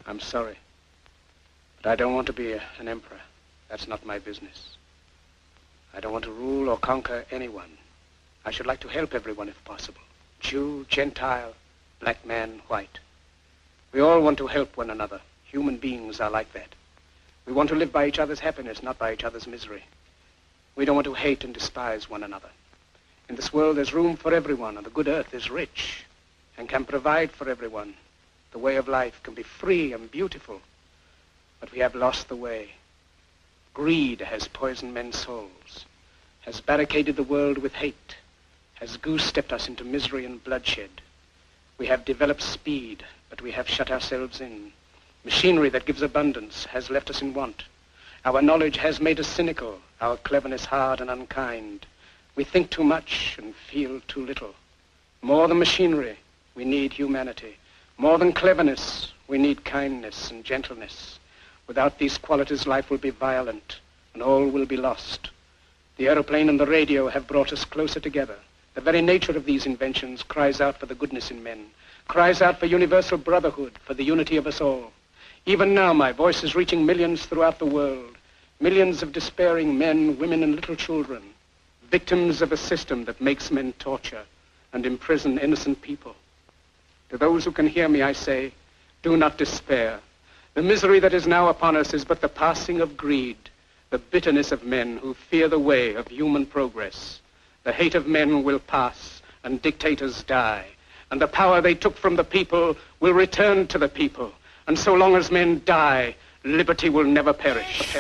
I'm sorry. But I don't want to be an emperor. That's not my business. I don't want to rule or conquer anyone. I should like to help everyone if possible. Jew, Gentile, black man, white. We all want to help one another. Human beings are like that. We want to live by each other's happiness, not by each other's misery. We don't want to hate and despise one another. In this world, there's room for everyone, and the good earth is rich and can provide for everyone. The way of life can be free and beautiful, but we have lost the way. Greed has poisoned men's souls, has barricaded the world with hate, has goose-stepped us into misery and bloodshed. We have developed speed, but we have shut ourselves in. Machinery that gives abundance has left us in want. Our knowledge has made us cynical, our cleverness hard and unkind. We think too much and feel too little. More than machinery, we need humanity. More than cleverness, we need kindness and gentleness. Without these qualities, life will be violent and all will be lost. The aeroplane and the radio have brought us closer together. The very nature of these inventions cries out for the goodness in men, cries out for universal brotherhood, for the unity of us all. Even now, my voice is reaching millions throughout the world, millions of despairing men, women, and little children, victims of a system that makes men torture and imprison innocent people. To those who can hear me, I say, do not despair. The misery that is now upon us is but the passing of greed, the bitterness of men who fear the way of human progress. The hate of men will pass and dictators die, and the power they took from the people will return to the people. And so long as men die, liberty will never perish.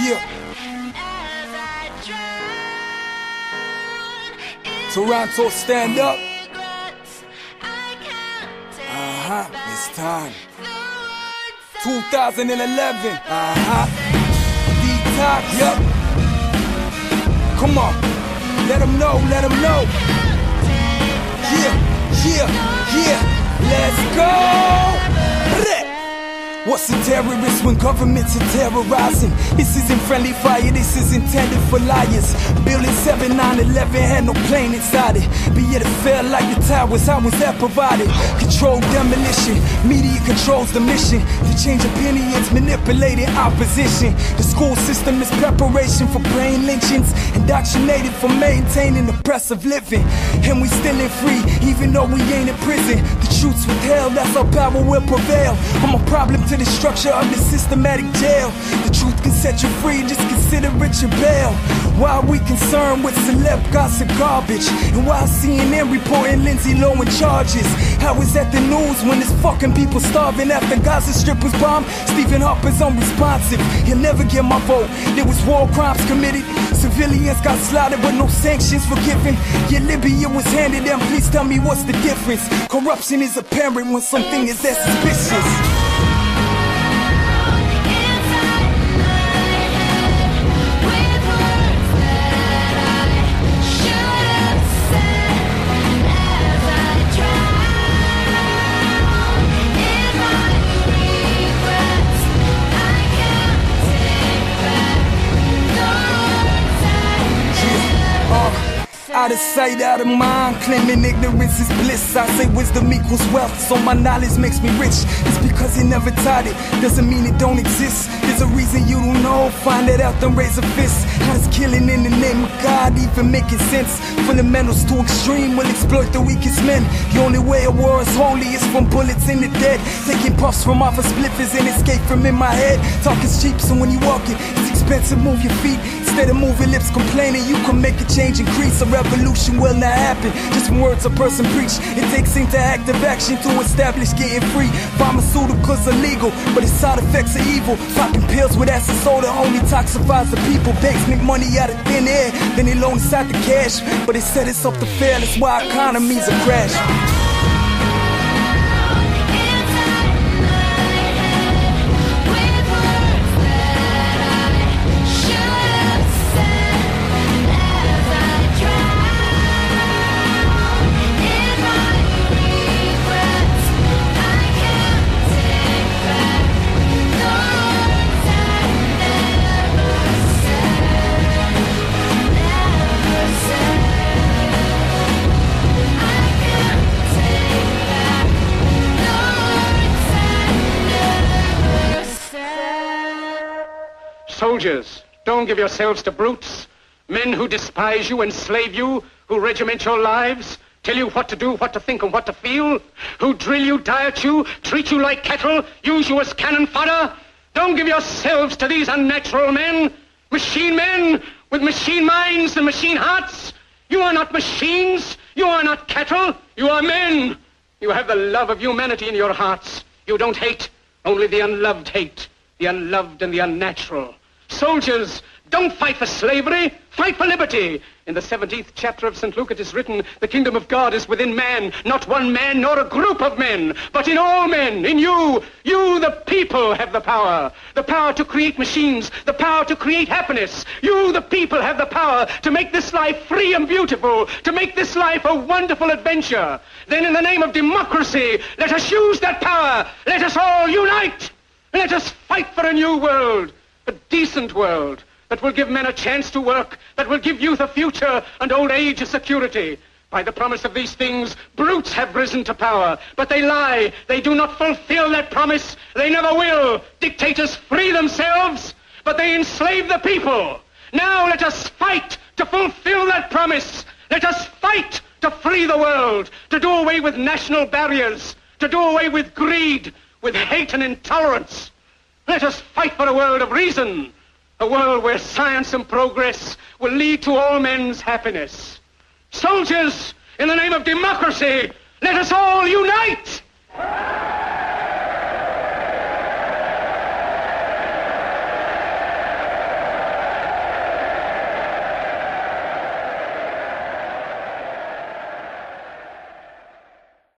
Yeah. Toronto, stand up. It's time. 2011. D.T.A.L.K.S. Yep. Come on. Let them know. Yeah. Let's go. What's a terrorist when governments are terrorizing? This isn't friendly fire, this is intended for liars. Building 7, 9/11 had no plane inside it, but yet it felt like the towers. How was that provided? Controlled demolition, media controls the mission to change opinions, manipulating opposition. The school system is preparation for brain lynchings, indoctrinated for maintaining oppressive living. And we still ain't free, even though we ain't in prison. The truth's withheld, that's how power will prevail. I'm a problem to the structure of the systematic jail. The truth can set you free, just consider it your bail. Why are we concerned with celeb gossip garbage? And why CNN reporting Lindsay Lohan charges? How is that the news when it's fucking people starving after Gaza Strip was bombed? Stephen Harper's unresponsive, he'll never get my vote. There was war crimes committed, civilians got slaughtered with no sanctions forgiven. Yet Libya was handed them, please tell me what's the difference? Corruption is apparent when something is that suspicious. Out of sight, out of mind, claiming ignorance is bliss. I say wisdom equals wealth, so my knowledge makes me rich. It's because he never taught it, doesn't mean it don't exist. There's a reason you don't know, find it out, then raise a fist. How does killing in the name of God even making sense? Fundamentals too extreme will exploit the weakest men. The only way a war is holy is from bullets in the dead. Taking puffs from off of spliffers and escape from in my head. Talk is cheap, so when you walk it, it's expensive, move your feet. Instead of moving lips complaining, you can make a change, increase. A revolution will not happen just from words a person preach. It takes interactive action to establish getting free. Pharmaceuticals are legal, but its side effects are evil. Popping pills with acid soda only toxifies the people. Banks make money out of thin air, then they loan inside the cash. But they set us up to fail, that's why economies are crashing. Soldiers, don't give yourselves to brutes. Men who despise you, enslave you, who regiment your lives, tell you what to do, what to think, and what to feel, who drill you, diet you, treat you like cattle, use you as cannon fodder. Don't give yourselves to these unnatural men, machine men with machine minds and machine hearts. You are not machines. You are not cattle. You are men. You have the love of humanity in your hearts. You don't hate. Only the unloved hate. The unloved and the unnatural. Soldiers, don't fight for slavery. Fight for liberty. In the 17th chapter of St. Luke it is written, the kingdom of God is within man, not one man nor a group of men, but in all men, in you. You, the people, have the power. The power to create machines, the power to create happiness. You, the people, have the power to make this life free and beautiful, to make this life a wonderful adventure. Then in the name of democracy, let us use that power. Let us all unite. Let us fight for a new world, a decent world, that will give men a chance to work, that will give youth a future and old age a security. By the promise of these things, brutes have risen to power, but they lie. They do not fulfill that promise. They never will. Dictators free themselves, but they enslave the people. Now let us fight to fulfill that promise. Let us fight to free the world, to do away with national barriers, to do away with greed, with hate and intolerance. Let us fight for a world of reason, a world where science and progress will lead to all men's happiness. Soldiers, in the name of democracy, let us all unite!